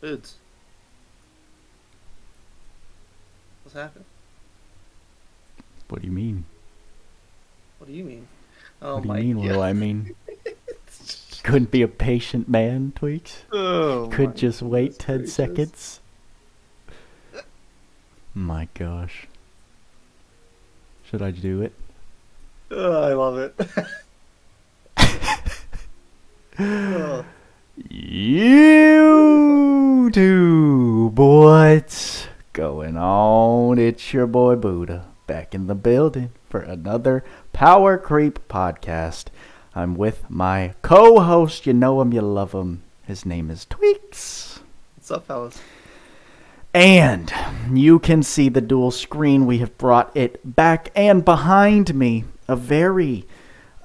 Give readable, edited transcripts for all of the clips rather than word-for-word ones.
Foods. What's happening? What do you mean? What do you mean? Oh What do you my mean? What god. do I mean? Couldn't be a patient man, Tweaks? Oh Could my just goodness wait 10 gracious. seconds? My gosh. Should I do it? Oh, I love it. Oh, really fun. YouTube, what's going on? It's your boy Buddha back in the building for another Power Creep podcast. I'm with my co-host. You know him, you love him. His name is Tweaks. What's up, fellas? And you can see the dual screen. We have brought it back, and behind me, a very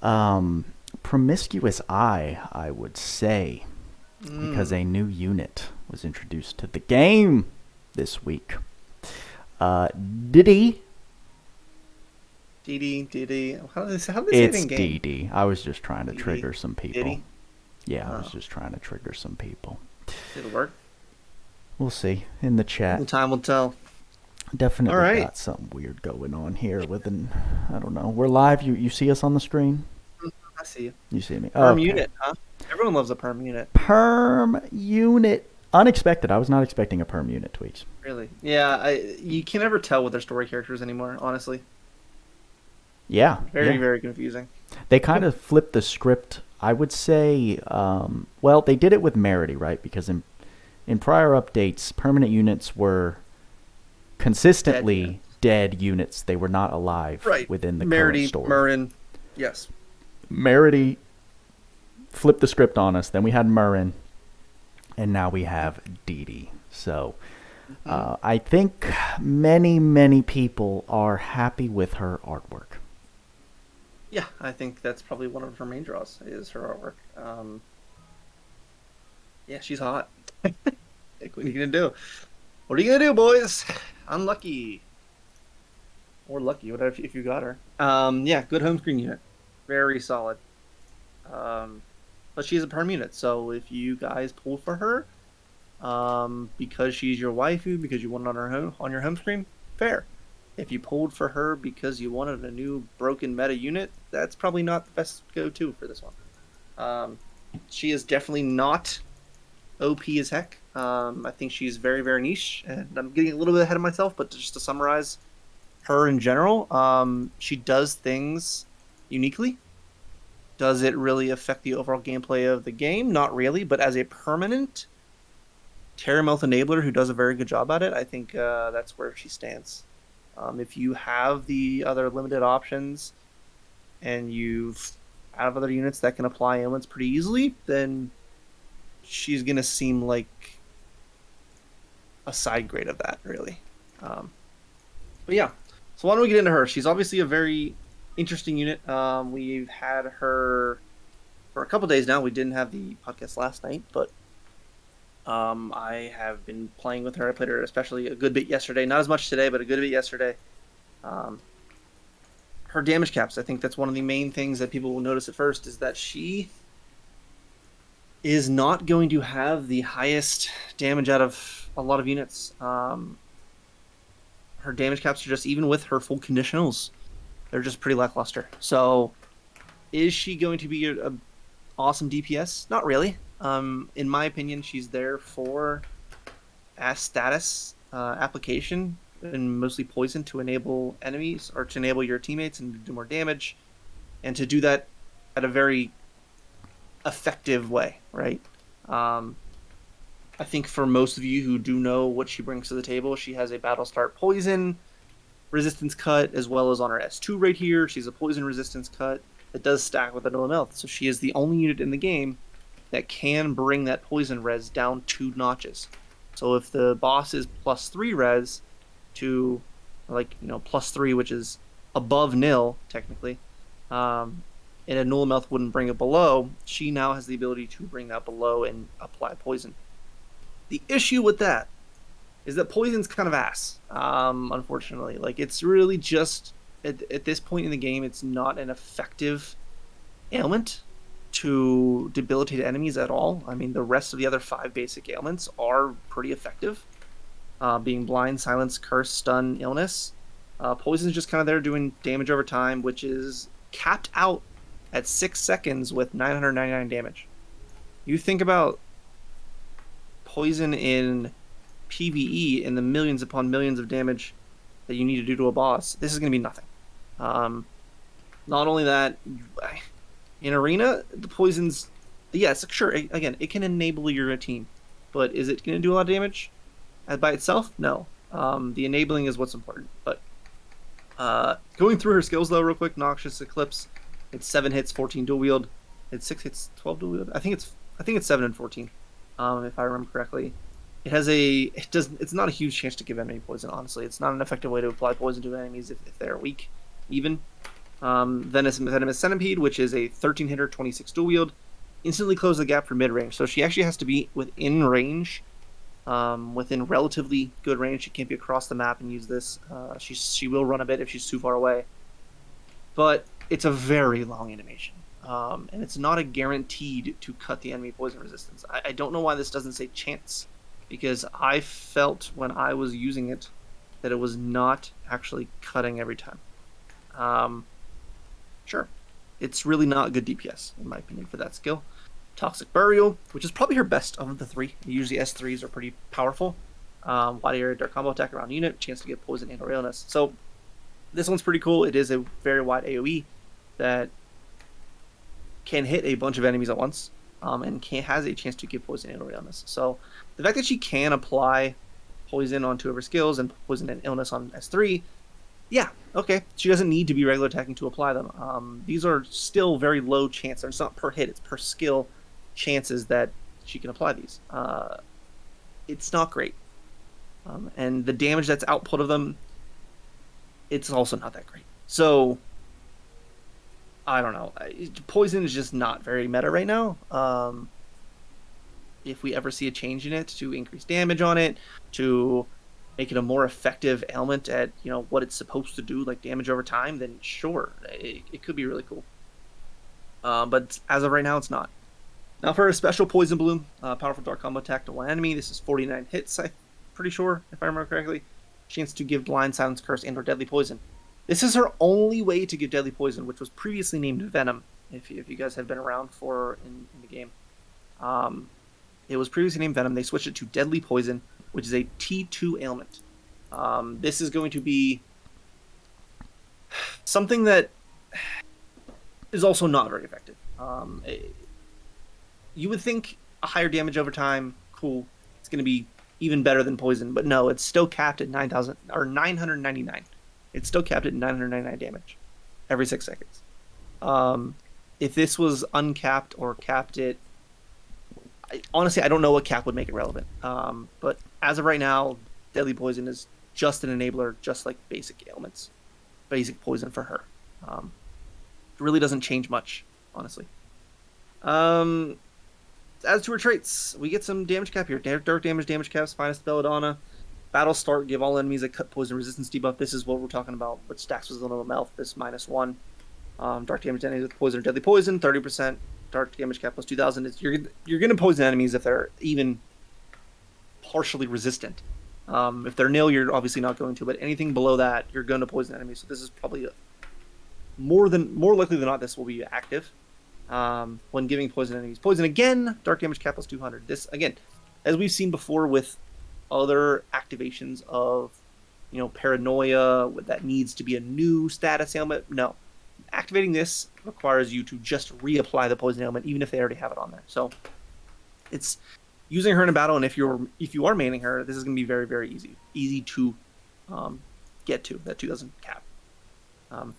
promiscuous eye, I would say, because a new unit was introduced to the game this week. Diddy. Didi. How do they say it It's in game? Didi. I was just trying to Didi. trigger some people. Diddy? Yeah, I was Oh. just trying to trigger some people. Did it work? We'll see in the chat. The time will tell. Definitely All right. got something weird going on here with an, I don't know. We're live. You see us on the screen? I see you. You see me? Perm Okay. unit, huh? Everyone loves a perm unit. Perm unit. Unexpected. I was not expecting a perm unit, Tweaks. Really? Yeah, you can never tell with their story characters anymore, honestly. Yeah. Very, yeah. very confusing. They kind of flipped the script. I would say, well, they did it with Merity, right? Because in prior updates, permanent units were consistently dead units. They were not alive within the current Merity, story. Murrin. Yes. Merity flipped the script on us. Then we had Murrin, and now we have Didi. So I think many people are happy with her artwork. Yeah, I think that's probably one of her main draws is her artwork. Yeah, she's hot. Like, what are you gonna do? What are you gonna do, boys? Unlucky. Or lucky, whatever if you got her. Yeah, good home screen unit. Very solid. But she's a perm unit, so if you guys pull for her, because she's your waifu, because you want it on your home screen, fair. If you pulled for her because you wanted a new broken meta unit, that's probably not the best go-to for this one. She is definitely not OP as heck. I think she's very niche, and I'm getting a little bit ahead of myself, but just to summarize her in general, she does things uniquely. Does it really affect the overall gameplay of the game? Not really, but as a permanent Terramouth enabler who does a very good job at it, I think that's where she stands. If you have the other limited options and you have other units that can apply ailments pretty easily, then she's going to seem like a side grade of that, really. But yeah, so why don't we get into her? She's obviously a very interesting unit. We've had her for a couple days now. We didn't have the podcast last night, but I have been playing with her. I played her especially a good bit yesterday. Not as much today, but a good bit yesterday. Her damage caps, I think that's one of the main things that people will notice at first, is that she is not going to have the highest damage out of a lot of units. Her damage caps are just, even with her full conditionals, they're just pretty lackluster. So is she going to be a awesome DPS? Not really. In my opinion, she's there for a status application, and mostly poison to enable enemies or to enable your teammates and to do more damage, and to do that at a very effective way, right? I think for most of you who do know what she brings to the table, she has a battle start poison resistance cut, as well as on her S2 right here, she's a poison resistance cut that does stack with a null health. So she is the only unit in the game that can bring that poison res down 2 notches. So if the boss is +3 res to, like, +3, which is above nil technically, and a null mouth wouldn't bring it below, she now has the ability to bring that below and apply poison. The issue with that is that poison's kind of ass, unfortunately. Like, it's really just, at this point in the game, it's not an effective ailment. to debilitate enemies at all. I mean, the rest of the other 5 basic ailments are pretty effective, being blind, silence, curse, stun, illness. Poison is just kind of there doing damage over time, which is capped out at 6 seconds with 999 damage. You think about poison in PvE in the millions upon millions of damage that you need to do to a boss. This is going to be nothing. Not only that, in arena, the poisons, yes, sure, again, it can enable your team, but is it going to do a lot of damage by itself? No. The enabling is what's important. But going through her skills, though, real quick, Noxious Eclipse, it's 7 hits, 14 dual wield. It's 6 hits, 12 dual wield. I think it's 7 and 14, if I remember correctly. It's not a huge chance to give enemy poison, honestly. It's not an effective way to apply poison to enemies if they're weak, even. Venomous Centipede, which is a 13 hitter, 26 dual wield, instantly close the gap for mid range. So she actually has to be within range, within relatively good range. She can't be across the map and use this. She will run a bit if she's too far away, but it's a very long animation, and it's not a guaranteed to cut the enemy poison resistance. I don't know why this doesn't say chance, because I felt when I was using it that it was not actually cutting every time. Sure, it's really not good DPS, in my opinion, for that skill. Toxic Burial, which is probably her best of the 3. Usually S3s are pretty powerful. Wide area dark combo attack around unit, chance to get poison and or illness. So this one's pretty cool. It is a very wide AoE that can hit a bunch of enemies at once, and has a chance to give poison and or illness. So the fact that she can apply poison on 2 of her skills and poison and illness on S3, yeah, okay. She doesn't need to be regular attacking to apply them. These are still very low chance. It's not per hit, it's per skill chances that she can apply these. It's not great. And the damage that's output of them, it's also not that great. So, I don't know. Poison is just not very meta right now. If we ever see a change in it to increase damage on it, to make it a more effective ailment at what it's supposed to do, like damage over time, then sure, it could be really cool. But as of right now, it's not. Now for a special Poison Bloom, powerful dark combo attack to one enemy. This is 49 hits, I'm pretty sure, if I remember correctly. Chance to give blind, silence, curse, and or deadly poison. This is her only way to give deadly poison, which was previously named Venom, if you guys have been around in the game. It was previously named Venom. They switched it to Deadly Poison, which is a T2 ailment. This is going to be something that is also not very effective. You would think a higher damage over time, cool, it's going to be even better than poison, but no, it's still capped at 999. It's still capped at 999 damage every 6 seconds. If this was uncapped or capped at, honestly, I don't know what cap would make it relevant. But as of right now, Deadly Poison is just an enabler, just like basic ailments. Basic poison for her. It really doesn't change much, honestly. As to her traits, we get some damage cap here. Dark damage caps, finest Belladonna. Battle start, give all enemies a cut poison resistance debuff. This is what we're talking about, but stacks with a little mouth. This -1. Dark damage enemies with poison or deadly poison, 30%. Dark damage cap plus 2,000. You're going to poison enemies if they're even partially resistant. If they're nil, you're obviously not going to, but anything below that, you're going to poison enemies. So this is probably more likely than not, this will be active when giving poison enemies. Poison again, dark damage cap plus 200. This, again, as we've seen before with other activations of, paranoia, that needs to be a new status ailment. No. Activating this requires you to just reapply the poison ailment, even if they already have it on there. So it's using her in a battle, and if you are maining her, this is going to be very, very easy to get to. That 2,000 cap.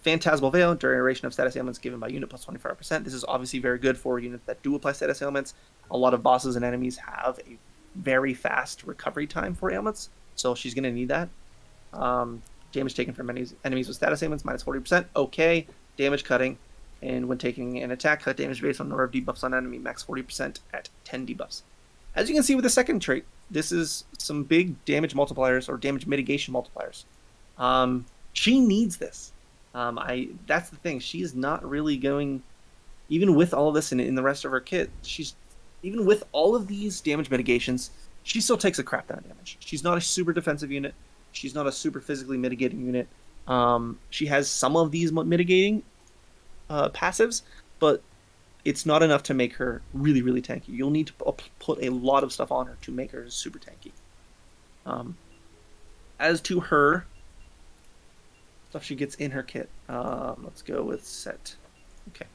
Phantasmal Veil, duration of status ailments given by unit plus 25%. This is obviously very good for units that do apply status ailments. A lot of bosses and enemies have a very fast recovery time for ailments, so she's going to need that. Damage taken from enemies with status ailments, minus 40%. Okay. Damage cutting, and when taking an attack, cut damage based on number of debuffs on enemy, max 40% at 10 debuffs. As you can see with the second trait, this is some big damage multipliers or damage mitigation multipliers. She needs this. That's the thing. She is not really going even with all of this in the rest of her kit, she's even with all of these damage mitigations, she still takes a crap ton of damage. She's not a super defensive unit. She's not a super physically mitigating unit. She has some of these mitigating passives, but it's not enough to make her really, really tanky. You'll need to put a lot of stuff on her to make her super tanky. As to her stuff she gets in her kit, let's go with set. Okay.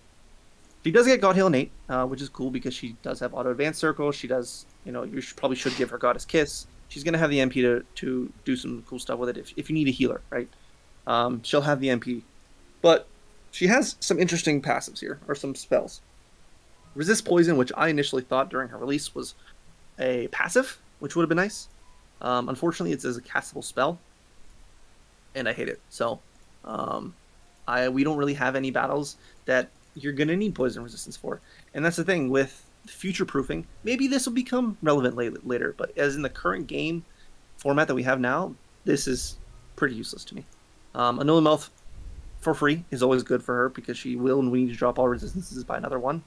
She does get God Heal innate, which is cool because she does have auto advance circle. She does, you probably should give her Goddess Kiss. She's gonna have the MP to do some cool stuff with it if you need a healer, right? She'll have the MP, but she has some interesting passives here or some spells. Resist Poison, which I initially thought during her release was a passive, which would have been nice. Unfortunately, it's as a castable spell, and I hate it. So, we don't really have any battles that you're gonna need poison resistance for, and that's the thing with future proofing. Maybe this will become relevant later, but as in the current game format that we have now, this is pretty useless to me. Another Mouth for free is always good for her because she will and we need to drop all resistances by another one.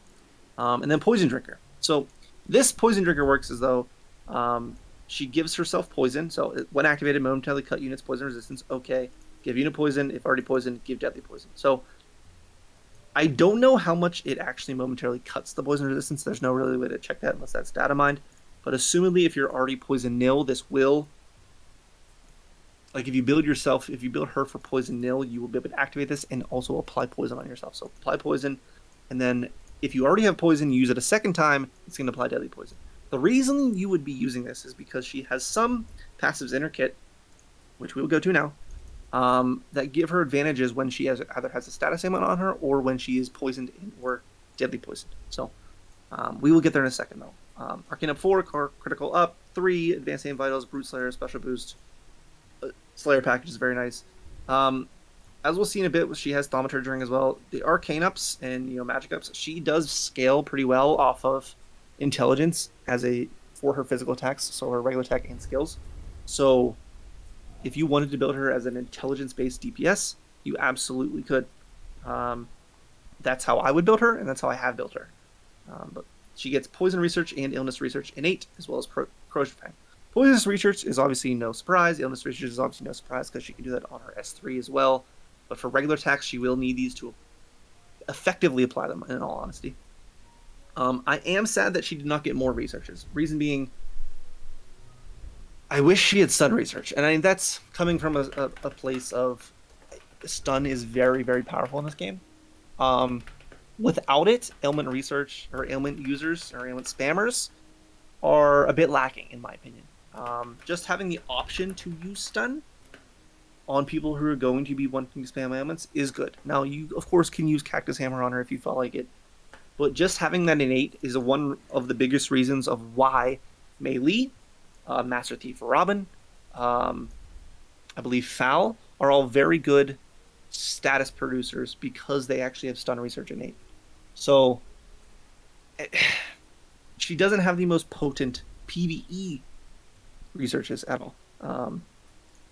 And then Poison Drinker. So this Poison Drinker works as though she gives herself poison. So when activated, momentarily cut units poison resistance. Okay, give unit poison. If already poisoned, give deadly poison. So I don't know how much it actually momentarily cuts the poison resistance. There's no really way to check that unless that's data mined. But assumedly, if you're already poison nil, this will, like if you build her for poison nil, you will be able to activate this and also apply poison on yourself. So apply poison, and then if you already have poison, you use it a second time, it's going to apply deadly poison. The reason you would be using this is because she has some passives in her kit, which we will go to now, that give her advantages when she either has a status ailment on her or when she is poisoned or deadly poisoned. So we will get there in a second, though. Arcane up 4, critical up 3, advanced aim vitals, brute slayer, special boost. Slayer package is very nice. As we'll see in a bit, she has thaumaturging as well. The arcane ups and magic ups, she does scale pretty well off of intelligence for her physical attacks, so her regular attack and skills. So if you wanted to build her as an intelligence-based DPS, you absolutely could. That's how I would build her, and that's how I have built her. But she gets poison research and illness research innate, as well as corrosion fang. Poisonous research is obviously no surprise. Illness research is obviously no surprise because she can do that on her S3 as well. But for regular attacks, she will need these to effectively apply them, in all honesty. I am sad that she did not get more researches. Reason being, I wish she had stun research. And that's coming from a place of stun is very, very powerful in this game. Without it, ailment research or ailment users or ailment spammers are a bit lacking, in my opinion. Just having the option to use stun on people who are going to be wanting to spam ailments is good. Now, you, of course, can use Cactus Hammer on her if you feel like it, but just having that innate is one of the biggest reasons of why Mei Li, Master Thief Robin, I believe Foul, are all very good status producers because they actually have stun research innate. So, she doesn't have the most potent PvE researches at all.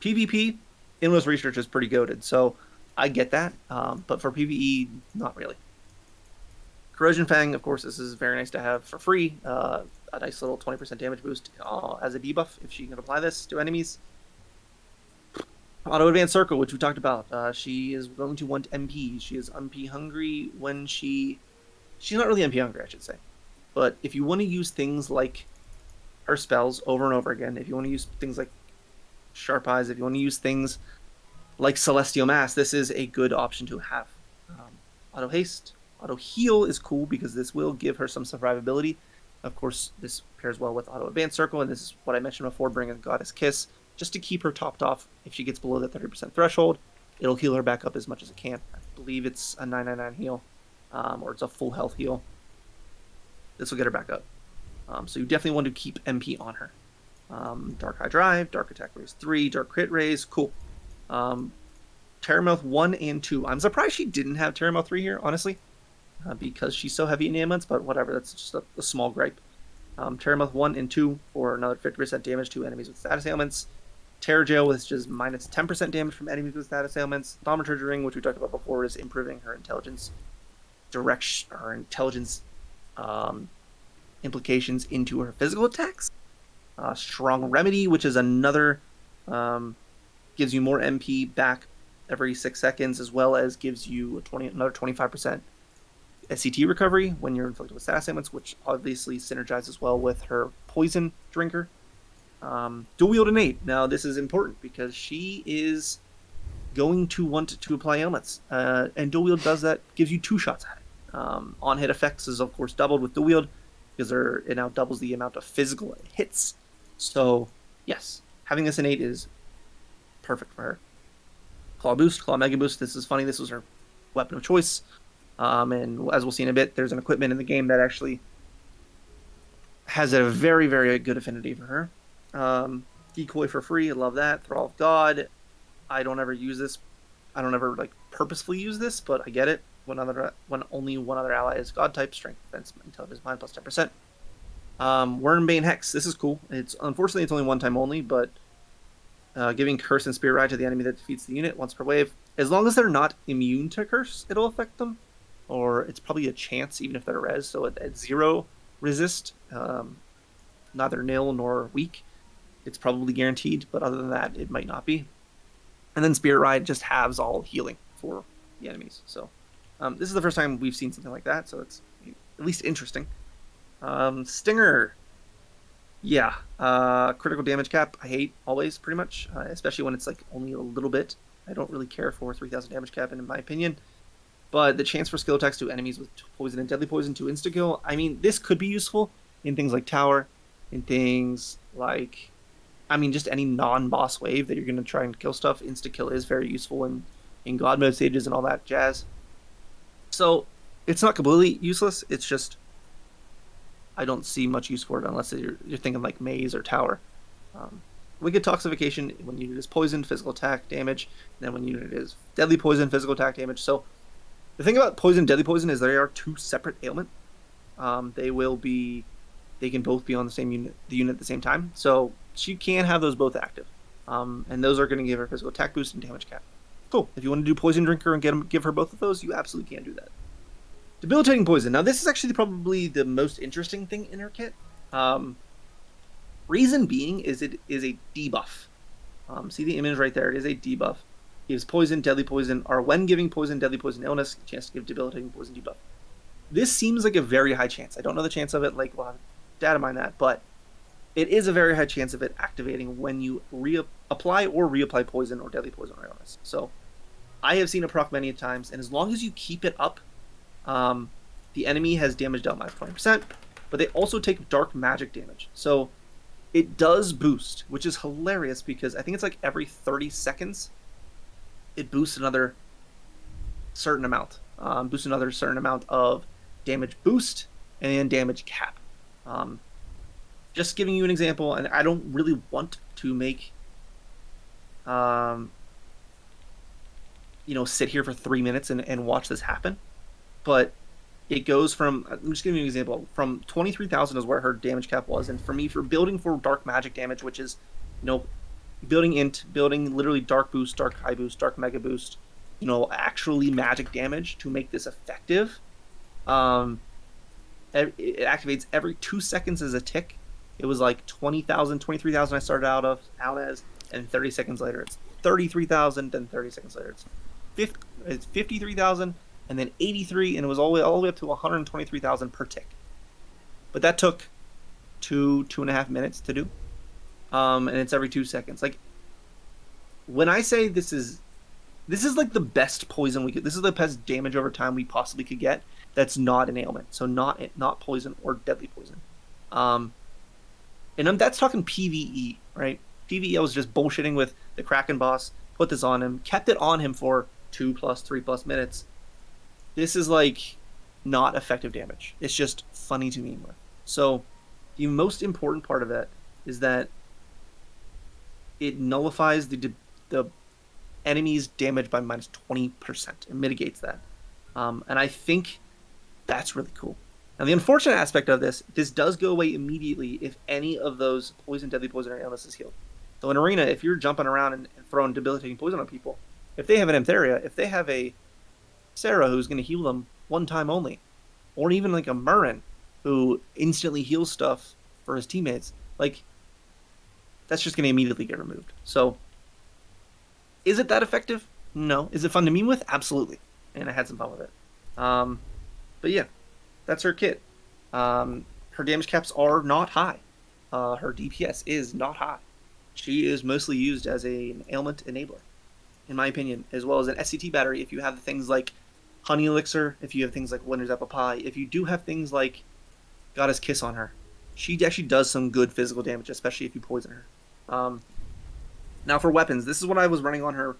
PvP, endless research is pretty goated, so I get that. But for PvE, not really. Corrosion Fang, of course, this is very nice to have for free. A nice little 20% damage boost as a debuff if she can apply this to enemies. Auto Advanced Circle, which we talked about. She is going to want MP. She is MP hungry when she's not really MP hungry, I should say. But if you want to use things like her spells over and over again, if you want to use things like Sharp Eyes, if you want to use things like Celestial Mass, this is a good option to have. Auto Haste, Auto Heal is cool because this will give her some survivability. Of course, this pairs well with Auto Advanced Circle, and this is what I mentioned before, bringing Goddess Kiss, just to keep her topped off. If she gets below that 30% threshold, it'll heal her back up as much as it can. I believe it's a 999 heal, or it's a full health heal. This will get her back up. So you definitely want to keep MP on her. Dark High Drive, Dark Attack Raise 3, Dark Crit Raise, cool. Terramouth 1 and 2. I'm surprised she didn't have Terramouth 3 here, honestly, because she's so heavy in ailments, but whatever, that's just a small gripe. Terramouth 1 and 2 for another 50% damage to enemies with status ailments. Terror Jail, which is minus 10% damage from enemies with status ailments. Thaumaturgy Ring, which we talked about before, is improving her intelligence. direction or intelligence implications into her physical attacks. Strong Remedy, which is another gives you more MP back every 6 seconds, as well as gives you another 25% SCT recovery when you're inflicted with status ailments, which obviously synergizes well with her poison drinker. Dual wield innate. Now this is important because she is going to want to apply ailments, and dual wield does that. Gives you 2 shots at it. On hit effects is of course doubled with dual wield because it now doubles the amount of physical hits. So yes, having this innate is perfect for her. Claw boost, claw mega boost. This is funny. This was her weapon of choice. And as we'll see in a bit, there's an equipment in the game that actually has a very, very good affinity for her. Decoy for free. I love that. Thrall of God. I don't ever use this. I don't ever purposefully use this, but I get it. When only one other ally is God type, strength, defense, intelligence, mind plus 10%. Wormbane Hex. This is cool. Unfortunately it's only one time only, but giving Curse and Spirit Ride to the enemy that defeats the unit once per wave. As long as they're not immune to Curse, it'll affect them. Or it's probably a chance, even if they're res. So at 0 resist, neither nil nor weak, it's probably guaranteed. But other than that, it might not be. And then Spirit Ride just halves all healing for the enemies. So this is the first time we've seen something like that. So it's at least interesting. Stinger. Yeah. Critical damage cap, I hate always, pretty much. Especially when it's only a little bit. I don't really care for 3,000 damage cap, in my opinion. But the chance for skill attacks to enemies with poison and deadly poison to insta-kill, I mean, this could be useful in things like Tower, in things like, just any non-boss wave that you're going to try and kill stuff. Insta-kill is very useful in God mode stages and all that jazz. So, it's not completely useless, it's just, I don't see much use for it unless you're thinking like Maze or Tower. Wicked Toxification, when unit is poisoned, physical attack damage, and then when unit is deadly poison, physical attack damage. So, the thing about poison, deadly poison, is they are 2 separate ailment. They can both be on the unit at the same time. So she can have those both active, and those are going to give her physical attack boost and damage cap. Cool. If you want to do poison drinker and give her both of those, you absolutely can do that. Debilitating poison. Now this is actually probably the most interesting thing in her kit. Reason being is it is a debuff. See the image right there? It is a debuff. Gives poison, deadly poison, or when giving poison, deadly poison illness, chance to give debilitating poison debuff. This seems like a very high chance. I don't know the chance of it, we'll have data mine that, but it is a very high chance of it activating when you apply or reapply poison or deadly poison or illness. So I have seen it proc many times, and as long as you keep it up, the enemy has damage dealt minus 20%, but they also take dark magic damage. So it does boost, which is hilarious because I think it's every 30 seconds it boosts another certain amount. Boosts another certain amount of damage boost and damage cap. Just giving you an example, and I don't really want to make sit here for 3 minutes and watch this happen, but it goes from, I'm just giving you an example, from 23,000 is where her damage cap was, and for me, for building for dark magic damage, which is, building literally dark boost, dark high boost, dark mega boost, actually magic damage to make this effective, it activates every 2 seconds as a tick. It was 20,000, 23,000 I started out as, and 30 seconds later it's 33,000, then 30 seconds later it's 53,000, and then 83, and it was all the way up to 123,000 per tick. But that took 2.5 minutes to do. And it's every 2 seconds. When I say this is the best poison this is the best damage over time we possibly could get. That's not an ailment, so not poison or deadly poison. And that's talking PVE, right? PVE, I was just bullshitting with the Kraken boss. Put this on him, kept it on him for 2+, 3+ minutes. This is not effective damage. It's just funny to me with. So the most important part of that is that it nullifies the enemy's damage by minus 20%. It mitigates that. And I think that's really cool. Now, the unfortunate aspect of this does go away immediately if any of those poison, deadly poison, or illness is healed. So in Arena, if you're jumping around and throwing debilitating poison on people, if they have an Emtheria, if they have a Sarah who's going to heal them one time only. Or even like a Murrin who instantly heals stuff for his teammates. Like, that's just going to immediately get removed. So, is it that effective? No. Is it fun to meme with? Absolutely. And I had some fun with it. But yeah, that's her kit. Her damage caps are not high. Her DPS is not high. She is mostly used as an ailment enabler, in my opinion, as well as an SCT battery if you have things like Honey Elixir, if you have things like Winter's Apple Pie, if you do have things like Goddess Kiss on her. She actually does some good physical damage, especially if you poison her. Now for weapons, this is what I was running on her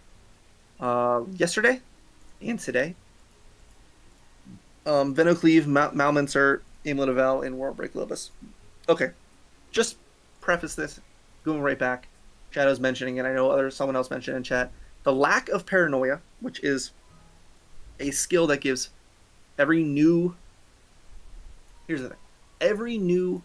yesterday and today. Venocleave, Malminster, Amulet of El, and Worldbreak Lobus. Okay, just preface this, going right back. Shadow's mentioning it. I know someone else mentioned in chat. The lack of paranoia, which is a skill that gives every new... Here's the thing. Every new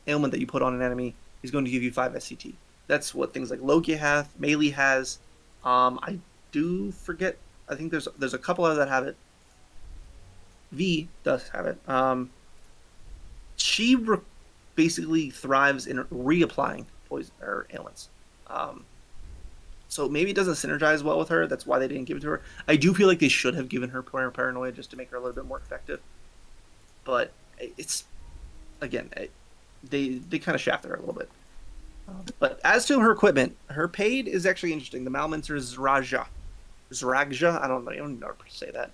ailment that you put on an enemy is going to give you 5 SCT. That's what things like Logia has, Melee has. I do forget. I think there's a couple other that have it. V does have it. She basically thrives in reapplying poison or ailments. So maybe it doesn't synergize well with her. That's why they didn't give it to her. I do feel like they should have given her paranoia just to make her a little bit more effective. But it's, again, they kind of shafted her a little bit. But as to her equipment, her paid is actually interesting. The Malminster Zragja. I don't even know how to say that.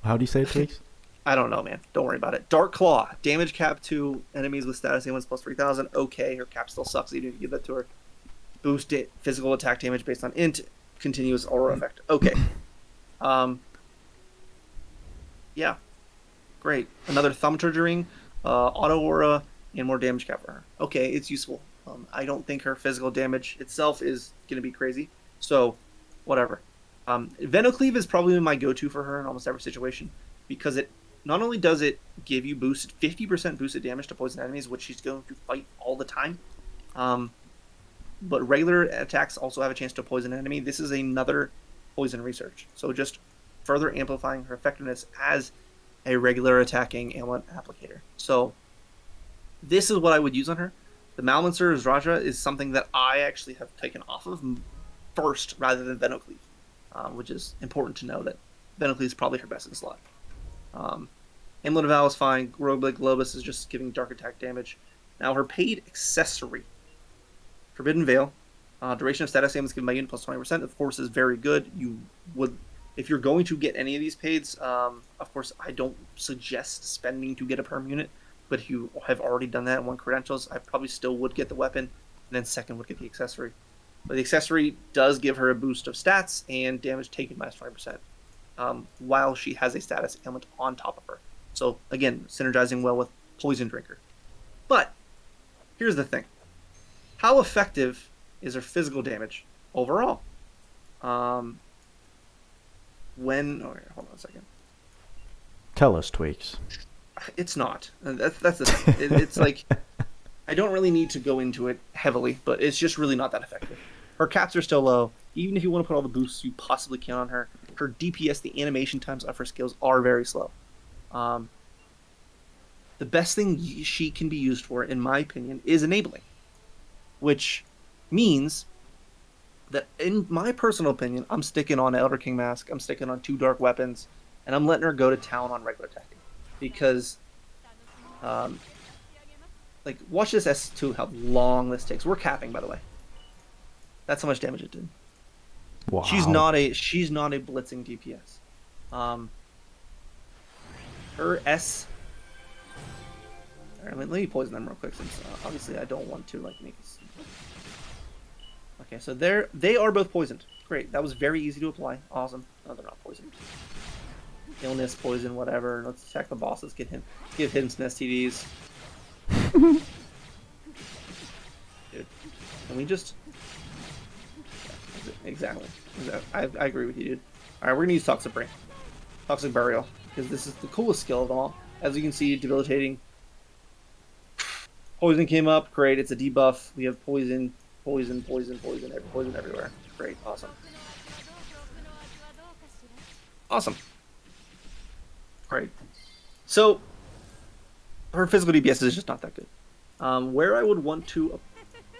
How do you say it, please? I don't know, man. Don't worry about it. Dark Claw. Damage cap to enemies with status ailments plus 3,000. Okay, her cap still sucks even if you give that to her. Boost it. Physical attack damage based on int. Continuous aura effect. Okay. Yeah. Great. Another Thumb Treasuring. Auto aura. And more damage cap for her. Okay, it's useful. I don't think her physical damage itself is going to be crazy. So, whatever. Venocleave is probably my go-to for her in almost every situation. Because it not only does it give you 50% boosted damage to poison enemies, which she's going to fight all the time, but regular attacks also have a chance to poison an enemy. This is another poison research. So just further amplifying her effectiveness as a regular attacking ailment applicator. So this is what I would use on her. The Malminster Zragja is something that I actually have taken off of first rather than Venocleave, which is important to know that Venocleave is probably her best in slot. Amulet of El is fine. Roguelike Globus is just giving dark attack damage. Now her paid accessory. Forbidden Veil. Duration of status ailments given by unit plus 20%. Of course is very good. You would, if you're going to get any of these paids, of course I don't suggest spending to get a perm unit. But if you have already done that and won credentials, I probably still would get the weapon. And then second would get the accessory. But the accessory does give her a boost of stats and damage taken minus 20%. While she has a status ailment on top of her. So, again, synergizing well with Poison Drinker. But, here's the thing. How effective is her physical damage overall? Hold on a second. Tell us, Tweaks. It's not. That's the thing. It's like, I don't really need to go into it heavily, but it's just really not that effective. Her caps are still low. Even if you want to put all the boosts you possibly can on her, her DPS, the animation times of her skills are very slow. The best thing she can be used for, in my opinion, is enabling. Which means that, in my personal opinion, I'm sticking on Elder King Mask, I'm sticking on 2 Dark Weapons, and I'm letting her go to town on regular attacking. Because, watch this S2, how long this takes. We're capping, by the way. That's how much damage it did. Wow. She's not a blitzing DPS. Her S. Alright, let me poison them real quick since obviously I don't want to make this. Okay, so they are both poisoned. Great, that was very easy to apply. Awesome. No, they're not poisoned. Illness, poison, whatever. Let's attack the boss. Let's give him some STDs. Dude, can we just? Exactly. I agree with you, dude. Alright, we're gonna use Toxic Brain. Toxic Burial. Because this is the coolest skill of them all. As you can see, debilitating. Poison came up. Great, it's a debuff. We have poison everywhere. Great, awesome. Awesome. Right. So her physical DPS is just not that good. Where I would want to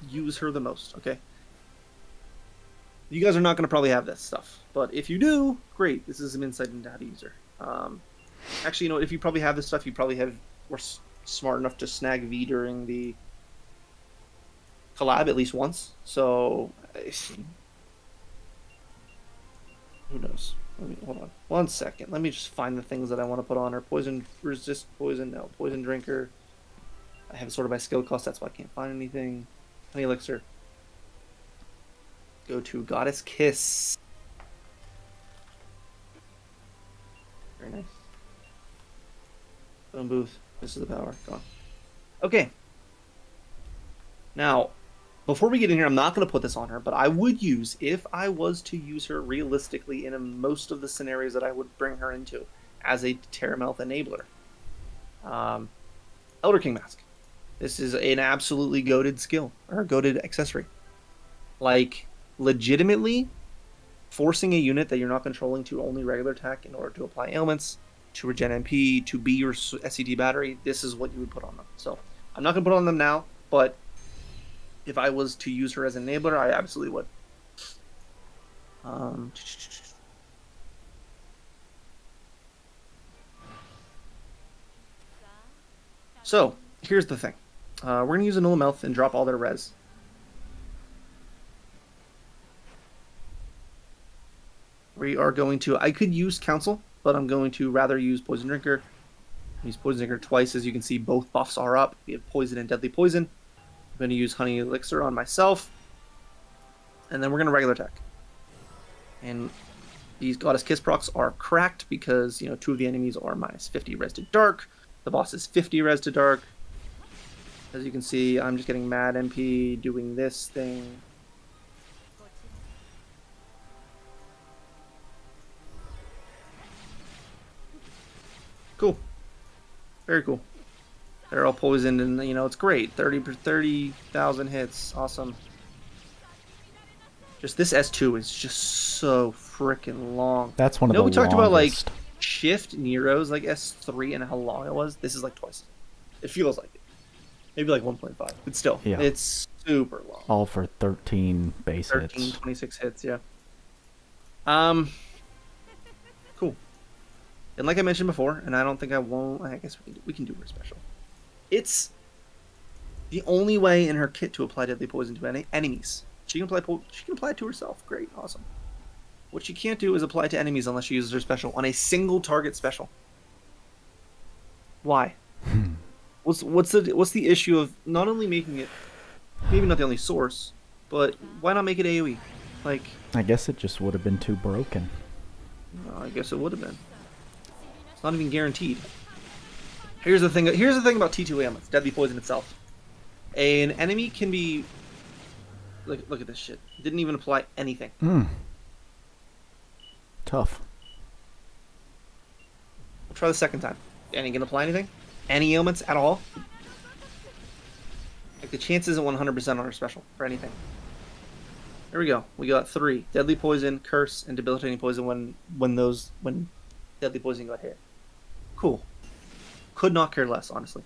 use her the most, okay? You guys are not going to probably have this stuff, but if you do, great. This is some insight into how to use her. Actually, you know, if you probably have this stuff, you probably were smart enough to snag V during the collab at least once. So, who knows? Hold on 1 second. Let me just find the things that I want to put on her. Poison resist poison. No, poison drinker. I have it sorted by skill cost. That's why I can't find anything. Honey elixir. Go to Goddess Kiss. Very nice. Boom booth. This is the power. Gone. Okay. Now, before we get in here, I'm not going to put this on her, but I would use, if I was to use her realistically in most of the scenarios that I would bring her into as a Terramelth enabler. Elder King Mask. This is an absolutely goated skill, or goated accessory. Like, legitimately forcing a unit that you're not controlling to only regular attack in order to apply ailments, to regen MP, to be your SCT battery, this is what you would put on them. So, I'm not going to put on them now, but if I was to use her as an enabler, I absolutely would. So, here's the thing. We're going to use a Nullamelth and drop all their res. We are going to... I could use Council, but I'm going to rather use Poison Drinker. Use Poison Drinker twice. As you can see, both buffs are up. We have Poison and Deadly Poison. I'm going to use Honey Elixir on myself. And then we're going to regular attack. And these Goddess Kiss procs are cracked because, you know, 2 of the enemies are minus 50 res to dark. The boss is 50 res to dark. As you can see, I'm just getting mad MP doing this thing. Cool. Very cool. They're all poisoned and, you know, it's great. 30,000 hits. Awesome. Just this S2 is just so freaking long. That's one of the longest. We talked about, like, Shift Nero's, like, S3 and how long it was. This is, like, twice. It feels like it. Maybe, like, 1.5. But still, yeah. It's super long. All for 13 base 13, hits. 26 hits, yeah. Cool. And like I mentioned before, and I don't think I won't... I guess we can do her special. It's the only way in her kit to apply Deadly Poison to any enemies. She can apply it to herself. Great, awesome. What she can't do is apply it to enemies unless she uses her special on a single target special. Why? What's the issue of not only making it maybe not the only source, but why not make it AoE? Like, I guess it just would have been too broken. I guess it would have been. It's not even guaranteed. Here's the thing about T2 ailments, Deadly Poison itself. An enemy can be... Look at this shit. Didn't even apply anything. Tough. We'll try the second time. Ain't gonna apply anything? Any ailments at all? Like, the chance isn't 100% on her special for anything. There we go. We got 3. Deadly Poison, Curse, and Debilitating Poison when Deadly Poison got hit. Cool. Could not care less, honestly.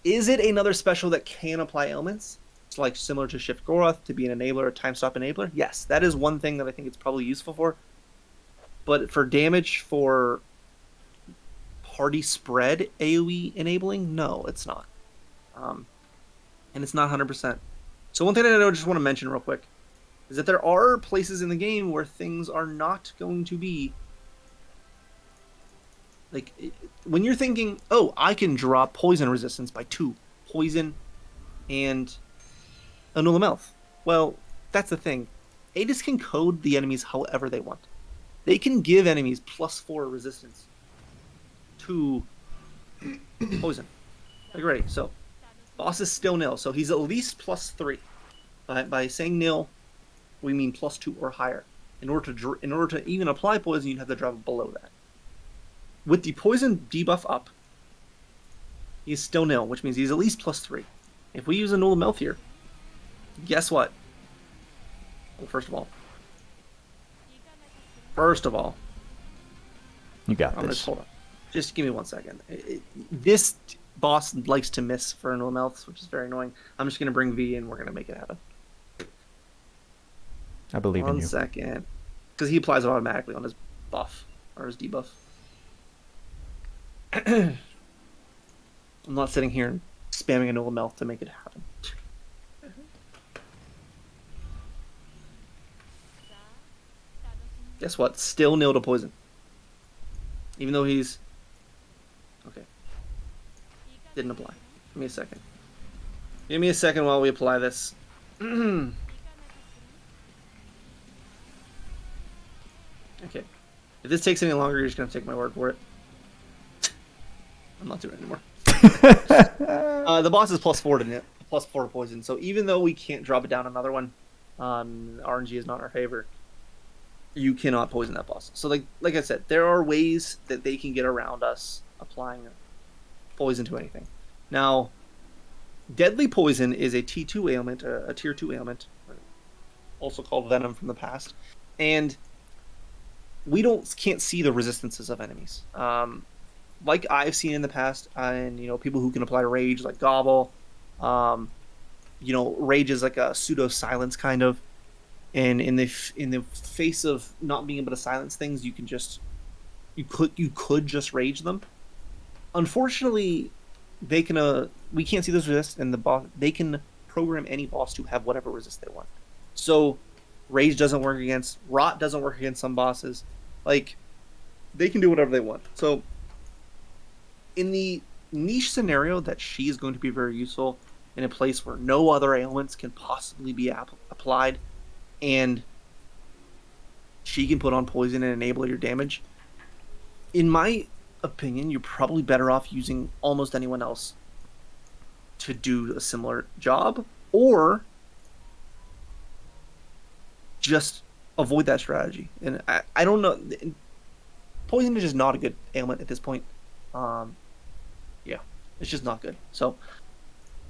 Is it another special that can apply ailments? It's like similar to Shift Goroth to be an enabler, a time stop enabler? Yes, that is one thing that I think it's probably useful for. But for damage for party spread AoE enabling, no, it's not. And it's not 100%. So one thing I just want to mention real quick is that there are places in the game where things are not going to be... Like, when you're thinking, oh, I can drop poison resistance by 2. Poison and a Nullamelth. Well, that's the thing. Aegis can code the enemies however they want. They can give enemies +4 resistance to poison. Like, ready. So, boss is still nil. So he's at least +3. By saying nil, we mean +2 or higher. In order to even apply poison, you'd have to drop below that. With the poison debuff up, he's still nil, which means he's at least +3. If we use a Nullamelth here, guess what? Well, first of all, You got I'm this. just hold on. Just give me 1 second. This boss likes to miss for no mouths, which is very annoying. I'm just gonna bring V and we're gonna make it happen. I believe in you. 1 second, because he applies it automatically on his buff or his debuff. I'm not sitting here and spamming a Nola Mouth to make it happen. Guess what? Still nil to poison. Even though he's... Okay. Didn't apply. Give me a second. Give me a second while we apply this. Okay. If this takes any longer, you're just going to take my word for it. I'm not doing it anymore. The boss is +4 to +4 to poison. So even though we can't drop it down another one, RNG is not in our favor. You cannot poison that boss. So like I said, there are ways that they can get around us applying poison to anything. Now, deadly poison is a T2 ailment, a tier 2 ailment, also called venom from the past, and we can't see the resistances of enemies. Like I've seen in the past, and people who can apply rage, like Gobble. Rage is like a pseudo silence kind of. And in the face of not being able to silence things, you could just rage them. Unfortunately, we can't see those resists, and the boss, they can program any boss to have whatever resist they want. So rage doesn't work against rot, doesn't work against some bosses. Like, they can do whatever they want. So in the niche scenario that she is going to be very useful in a place where no other ailments can possibly be applied, and she can put on poison and enable your damage. In my opinion, you're probably better off using almost anyone else to do a similar job, or just avoid that strategy. And I don't know. Poison is just not a good ailment at this point. Yeah, it's just not good. So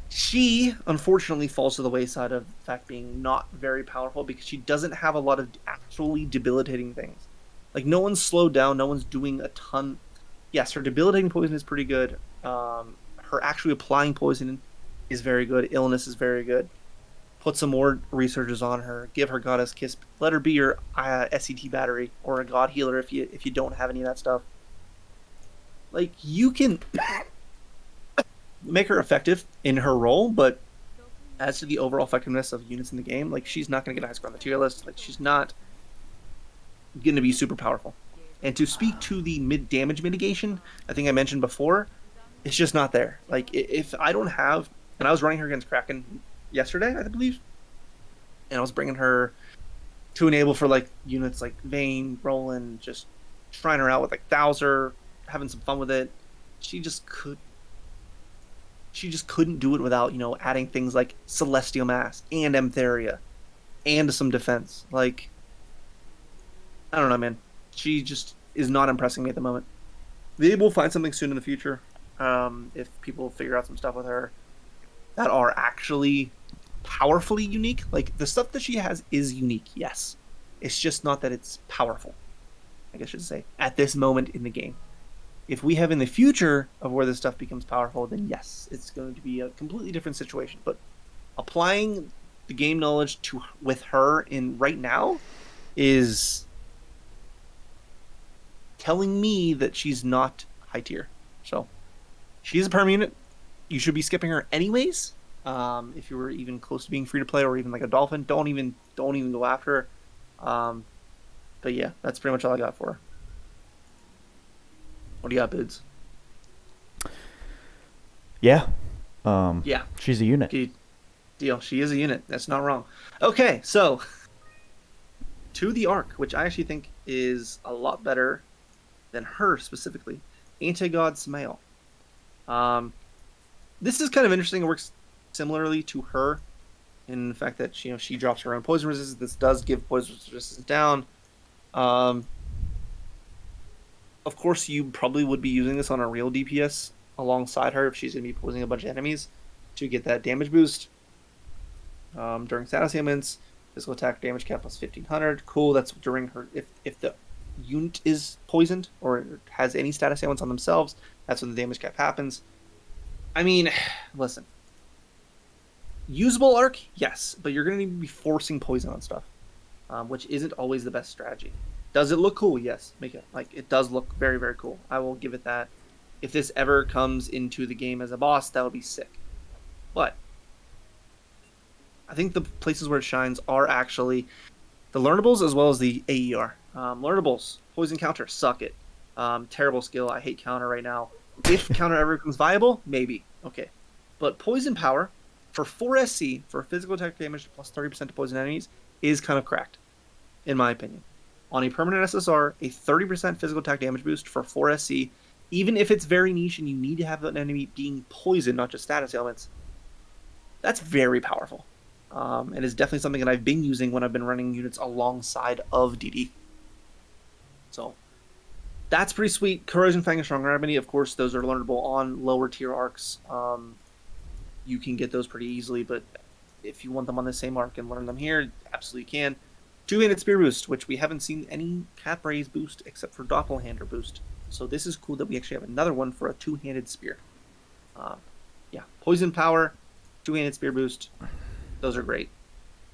she, unfortunately, falls to the wayside of the fact being not very powerful because she doesn't have a lot of actually debilitating things. Like, no one's slowed down, no one's doing a ton. Yes, her debilitating poison is pretty good. Her actually applying poison is very good. Illness is very good. Put some more researchers on her. Give her Goddess Kiss. Let her be your SCT battery or a God Healer if you don't have any of that stuff. Like, you can make her effective in her role, but as to the overall effectiveness of units in the game, like, she's not going to get a high score on the tier list. Like, she's not going to be super powerful. And to speak to the mid-damage mitigation, I think I mentioned before, it's just not there. Like, if I don't have... And I was running her against Kraken yesterday, I believe, and I was bringing her to enable for, like, units like Vayne, Roland, just trying her out with, like, Thouser, having some fun with it. She just couldn't do it without, adding things like Celestial Mass and Emtheria and some defense. Like, I don't know, man. She just is not impressing me at the moment. Maybe we'll find something soon in the future, if people figure out some stuff with her that are actually powerfully unique. Like, the stuff that she has is unique, yes. It's just not that it's powerful, I guess I should say, at this moment in the game. If we have in the future of where this stuff becomes powerful, then yes, it's going to be a completely different situation. But applying the game knowledge with her in right now is telling me that she's not high tier. So she's a perm unit. You should be skipping her anyways. If you were even close to being free to play, or even like a dolphin, don't even go after her. But yeah, that's pretty much all I got for her. What do you got, Bids? Yeah. Yeah. She's a unit. Deal. She is a unit. That's not wrong. Okay, so to the arc, which I actually think is a lot better than her specifically. Antigod Samael. This is kind of interesting. It works similarly to her in the fact that she drops her own poison resistance. This does give poison resistance down. Of course, you probably would be using this on a real DPS alongside her if she's going to be poisoning a bunch of enemies to get that damage boost. During status ailments, physical attack damage cap plus 1500. Cool, that's during her... If the unit is poisoned or has any status ailments on themselves, that's when the damage cap happens. I mean, listen. Usable arc, yes, but you're going to be forcing poison on stuff, which isn't always the best strategy. Does it look cool? Yes, it does look very, very cool. I will give it that. If this ever comes into the game as a boss, that would be sick. But I think the places where it shines are actually the learnables as well as the AER. Learnables, poison counter, suck it. Terrible skill. I hate counter right now. If counter ever becomes viable, maybe. Okay. But poison power for 4 SC, for physical attack damage plus 30% to poison enemies, is kind of cracked, in my opinion. On a permanent SSR, a 30% physical attack damage boost for 4 SC, even if it's very niche and you need to have an enemy being poisoned, not just status ailments, that's very powerful. And is definitely something that I've been using when I've been running units alongside of DD. So that's pretty sweet. Corrosion Fang and Strong Remedy, of course, those are learnable on lower tier arcs. You can get those pretty easily, but if you want them on the same arc and learn them here, absolutely can. Two-handed spear boost, which we haven't seen any cap raise boost except for doppelhander boost. So this is cool that we actually have another one for a two-handed spear. Yeah, poison power, two-handed spear boost. Those are great.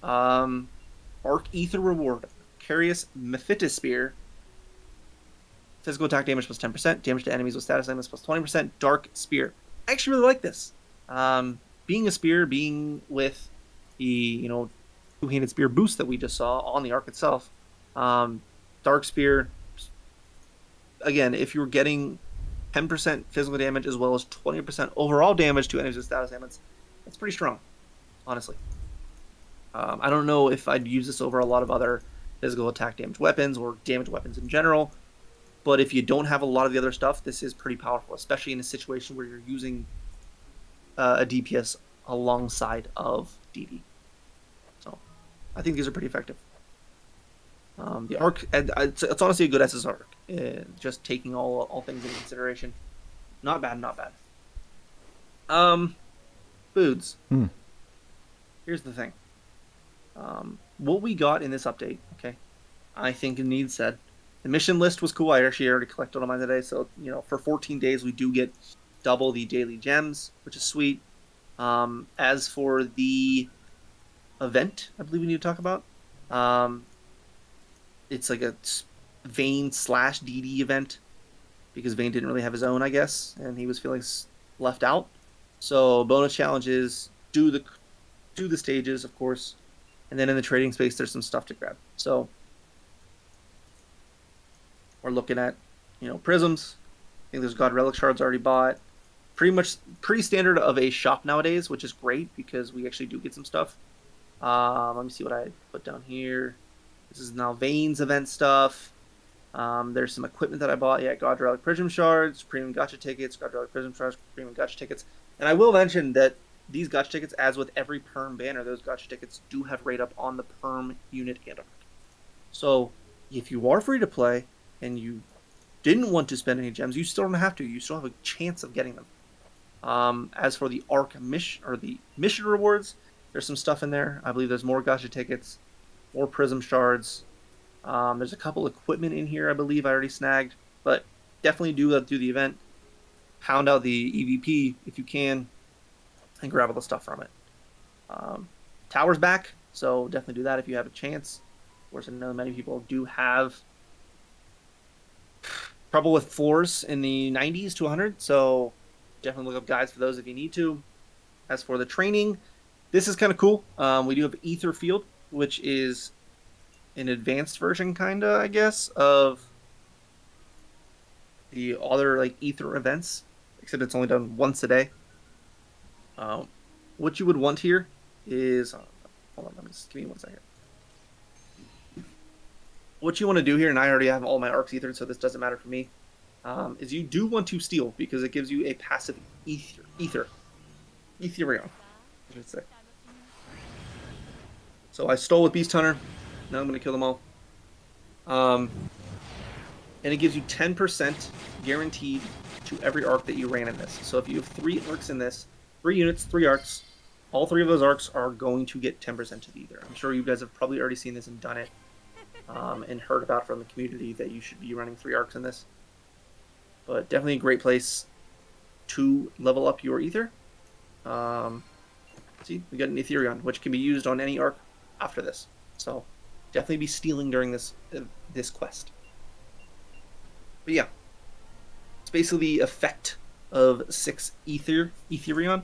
Arc Ether reward, Carius Mephitis spear. Physical attack damage plus 10%, damage to enemies with status ailments plus 20%. Dark spear. I actually really like this. Being a spear, being with the two-handed spear boost that we just saw on the arc itself. Dark spear. Again, if you're getting 10% physical damage as well as 20% overall damage to enemies with status ailments, that's pretty strong, honestly. I don't know if I'd use this over a lot of other physical attack damage weapons or damage weapons in general, but if you don't have a lot of the other stuff, this is pretty powerful, especially in a situation where you're using a DPS alongside of DD. So I think these are pretty effective. The arc, it's honestly a good SSR arc, just taking all things into consideration. Not bad, not bad. Foods. Here's the thing. What we got in this update, okay, I think it needs said. The mission list was cool. I actually already collected all mine today. So, for 14 days, we do get double the daily gems, which is sweet. As for the event, I believe we need to talk about. It's like a Vayne / DD event because Vayne didn't really have his own, I guess, and he was feeling left out. So bonus challenges, do the stages, of course, and then in the trading space, there's some stuff to grab. So we're looking at, prisms. I think there's God Relic shards already bought. Pretty standard of a shop nowadays, which is great because we actually do get some stuff. Let me see what I put down here. This is now Vayne's event stuff. There's some equipment that I bought. Yeah, God Relic Prism shards, premium gacha tickets, God Relic Prism shards, premium gacha tickets. And I will mention that these gacha tickets, as with every perm banner, those gacha tickets do have rate up on the perm unit and arc. So if you are free to play and you didn't want to spend any gems, you still don't have to. You still have a chance of getting them. As for the arc mission or the mission rewards, there's some stuff in there. I believe there's more gacha tickets, more prism shards. There's a couple equipment in here I believe I already snagged, but definitely do the event. Pound out the EVP if you can, and grab all the stuff from it. Tower's back, so definitely do that if you have a chance. Of course, I know many people do have trouble with floors in the 90s to 100, so definitely look up guides for those if you need to. As for the training, this is kind of cool. We do have Ether Field, which is an advanced version, kind of, I guess, of the other Ether events, except it's only done once a day. What you would want here is, hold on, give me 1 second. What you want to do here, and I already have all my arcs ethered, so this doesn't matter for me, is you do want to steal because it gives you a passive Ethereum, I should say. So I stole with Beast Hunter. Now I'm going to kill them all. And it gives you 10% guaranteed to every arc that you ran in this. So if you have 3 arcs in this, 3 units, 3 arcs, all 3 of those arcs are going to get 10% to the ether. I'm sure you guys have probably already seen this and done it. and heard about from the community that you should be running 3 arcs in this. But definitely a great place to level up your ether. See, we got an Ethereon, which can be used on any arc after this. So definitely be stealing during this quest. But yeah, it's basically the effect of 6 Ethereon,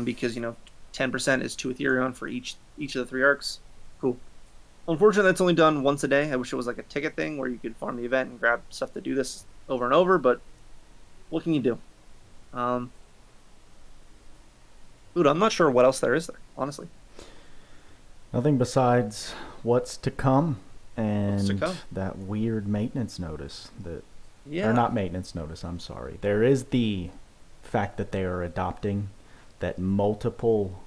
because 10% is 2 Ethereon for each of the 3 arcs. Cool. Unfortunately, that's only done once a day. I wish it was like a ticket thing where you could farm the event and grab stuff to do this over and over, but what can you do? Dude, I'm not sure what else there is there, honestly. Nothing besides what's to come and What's to come. that weird maintenance notice that Yeah. or not maintenance notice, I'm sorry. There is the fact that they are adopting that multiple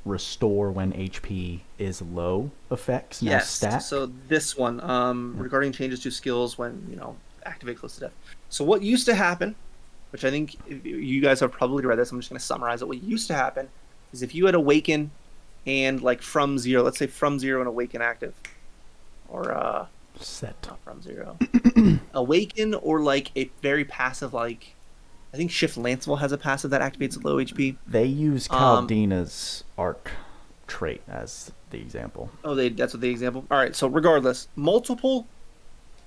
restore when HP is low effects now Yes. stack. So this one, regarding changes to skills when, activate close to death. So what used to happen, which I think you guys have probably read this, I'm just going to summarize it. What used to happen is if you had Awaken and like from 0, let's say from 0 and Awaken active, or Set. not from 0, Awaken, or like a very passive, like I think Shift Lancel has a passive that activates at low HP. They use Caldina's arc trait as the example. Oh, that's what the example. All right, so regardless, multiple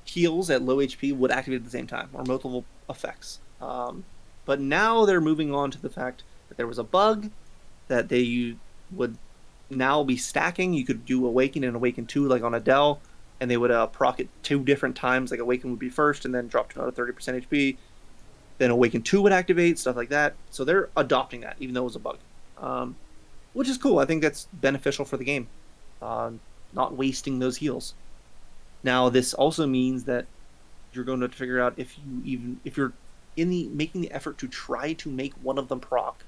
heals at low HP would activate at the same time, or multiple effects. But now they're moving on to the fact that there was a bug that they would now be stacking. You could do Awaken and Awaken 2 like on Adel, and they would proc it 2 different times. Like Awaken would be first and then drop to another 30% HP. Then Awaken 2 would activate, stuff like that. So they're adopting that, even though it was a bug. Which is cool. I think that's beneficial for the game. Not wasting those heals. Now, this also means that you're going to have to figure out if you're making the effort to try to make one of them proc,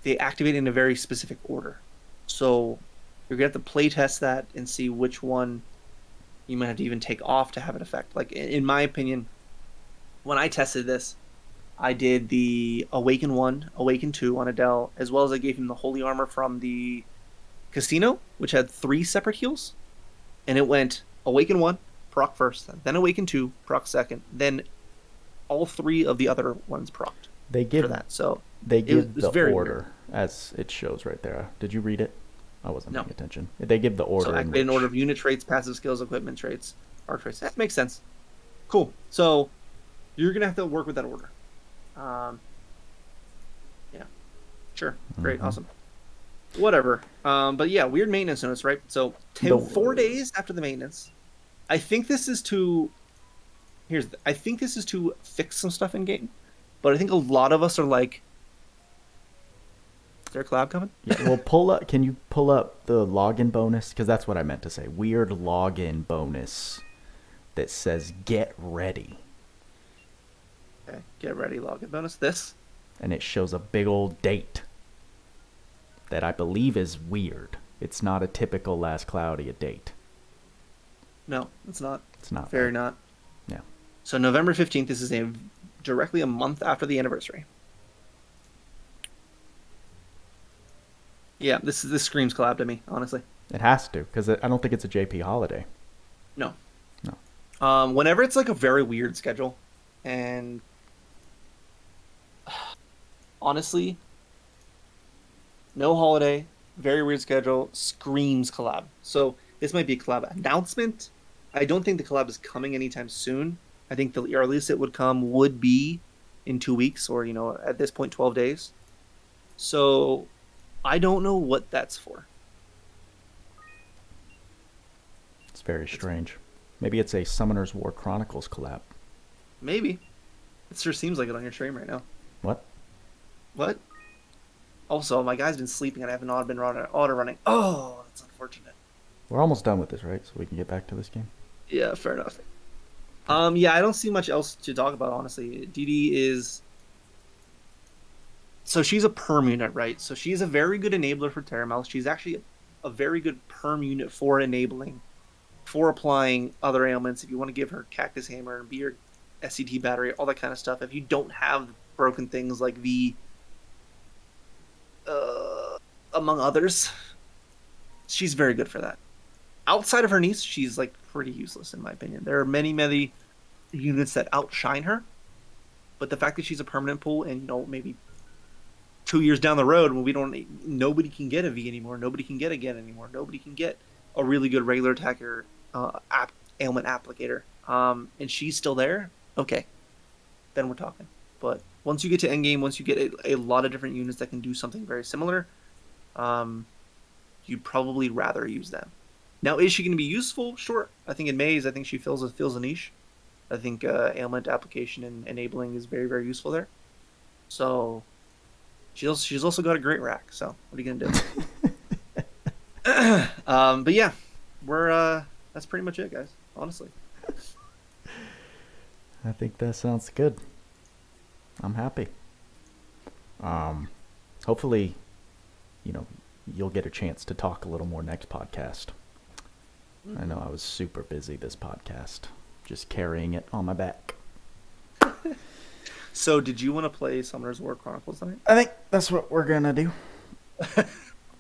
they activate in a very specific order. So you're going to have to play test that and see which one you might have to even take off to have an effect. Like, in my opinion, when I tested this, I did the Awaken 1, Awaken 2 on Adel, as well as I gave him the Holy Armor from the Casino, which had 3 separate heals. And it went Awaken 1, proc first, then Awaken 2, proc second, then all 3 of the other ones procced. They give for that. So they give the order weird. as it shows right there. Did you read it? I wasn't No. paying attention. They give the order. So activate in order of unit traits, passive skills, equipment traits, arc traits. That makes sense. Cool. So you're gonna have to work with that order. Yeah. Sure. Great. Awesome. Whatever. But yeah, weird maintenance notice, right? So 4 days after the maintenance, I think this is to I think this is to fix some stuff in game. But I think a lot of us are like, is there a collab coming? Yeah, well, can you pull up the login bonus? Because that's what I meant to say. Weird login bonus that says get ready. Okay, get ready, login bonus. This? And it shows a big old date that I believe is weird. It's not a typical Last Cloudia date. No, it's not. It's not. Very right. not. Yeah. So November 15th, this is directly a month after the anniversary. Yeah, this screams collab to me, honestly. It has to, because I don't think it's a JP holiday. No. No. Whenever it's like a very weird schedule, and honestly, no holiday, very weird schedule, screams collab. So this might be a collab announcement. I don't think the collab is coming anytime soon. I think the earliest it would come would be in 2 weeks, or at this point 12 days. So I don't know what that's for. It's very strange. Maybe it's a Summoner's War Chronicles collab. Maybe. It sure seems like it on your stream right now. What? Also, my guy's been sleeping and I have not been auto running. Oh, that's unfortunate. We're almost done with this, right? So we can get back to this game. Yeah, fair enough. Yeah, I don't see much else to talk about, honestly. DD is... So she's a perm unit, right? So she's a very good enabler for Terramel. She's actually a very good perm unit for enabling, for applying other ailments. If you want to give her Cactus Hammer and be your SCT battery, all that kind of stuff. If you don't have broken things like V, among others, she's very good for that. outside of her niece, she's like pretty useless in my opinion. There are many units that outshine her, but the fact that she's a permanent pull and maybe 2 years down the road when nobody can get a V anymore, nobody can get a Gen anymore, nobody can get a really good regular attacker ailment applicator, and she's still there, okay, then we're talking. But once you get to endgame, once you get a lot of different units that can do something very similar, you'd probably rather use them. Now, is she going to be useful? Sure. I think in Maze, I think she fills a niche. I think ailment application and enabling is very, very useful there. So she's also got a great rack. So what are you going to do? But yeah, that's pretty much it, guys. Honestly, I think that sounds good. I'm happy. Hopefully, you'll get a chance to talk a little more next podcast. I know I was super busy this podcast, just carrying it on my back. So, did you want to play Summoner's War Chronicles tonight? I think that's what we're gonna do.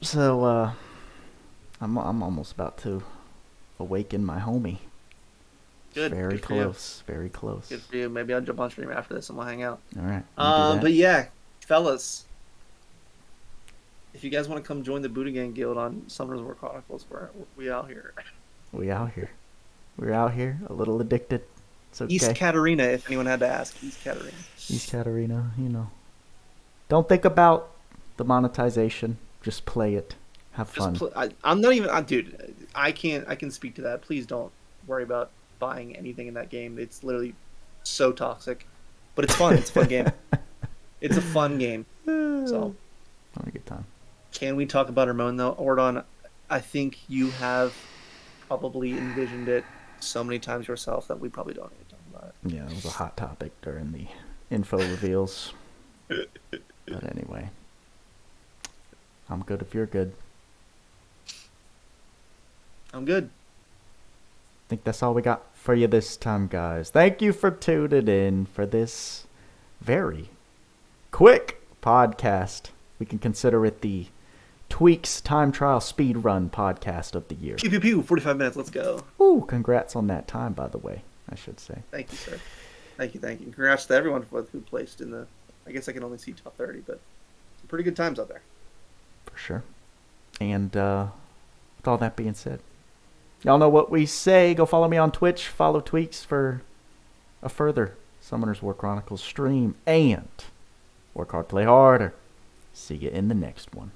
So, I'm almost about to awaken my homie. Good. Very good close. Very close. Good for you. Maybe I'll jump on stream after this and we'll hang out. All right. But yeah, fellas, if you guys want to come join the Buddha Gang Guild on Summoner's War Chronicles, we out here. We out here. We're out here, a little addicted. It's okay. East Katarina, if anyone had to ask. East Katarina. East Katarina, Don't think about the monetization. Just play it. Have fun. I'm not even... dude, I can speak to that. Please don't worry about buying anything in that game. It's literally so toxic. But it's fun. It's a fun game. It's a fun game. So... Have a good time. Can we talk about Ramon, though? Ordon, I think you have probably envisioned it so many times yourself that we probably don't need to talk about it. Yeah, it was a hot topic during the info reveals. But anyway, I'm good if you're good. I'm good. I think that's all we got for you this time, guys. Thank you for tuning in for this very quick podcast. We can consider it the Tweaks Time Trial Speed Run podcast of the year. Pew, pew, pew. 45 minutes. Let's go. Ooh, congrats on that time, by the way, I should say. Thank you, sir. Thank you. Congrats to everyone who placed in the... I guess I can only see top 30, but some pretty good times out there. For sure. And with all that being said, y'all know what we say. Go follow me on Twitch. Follow Tweaks for a further Summoner's War Chronicles stream. And work hard, play harder. See you in the next one.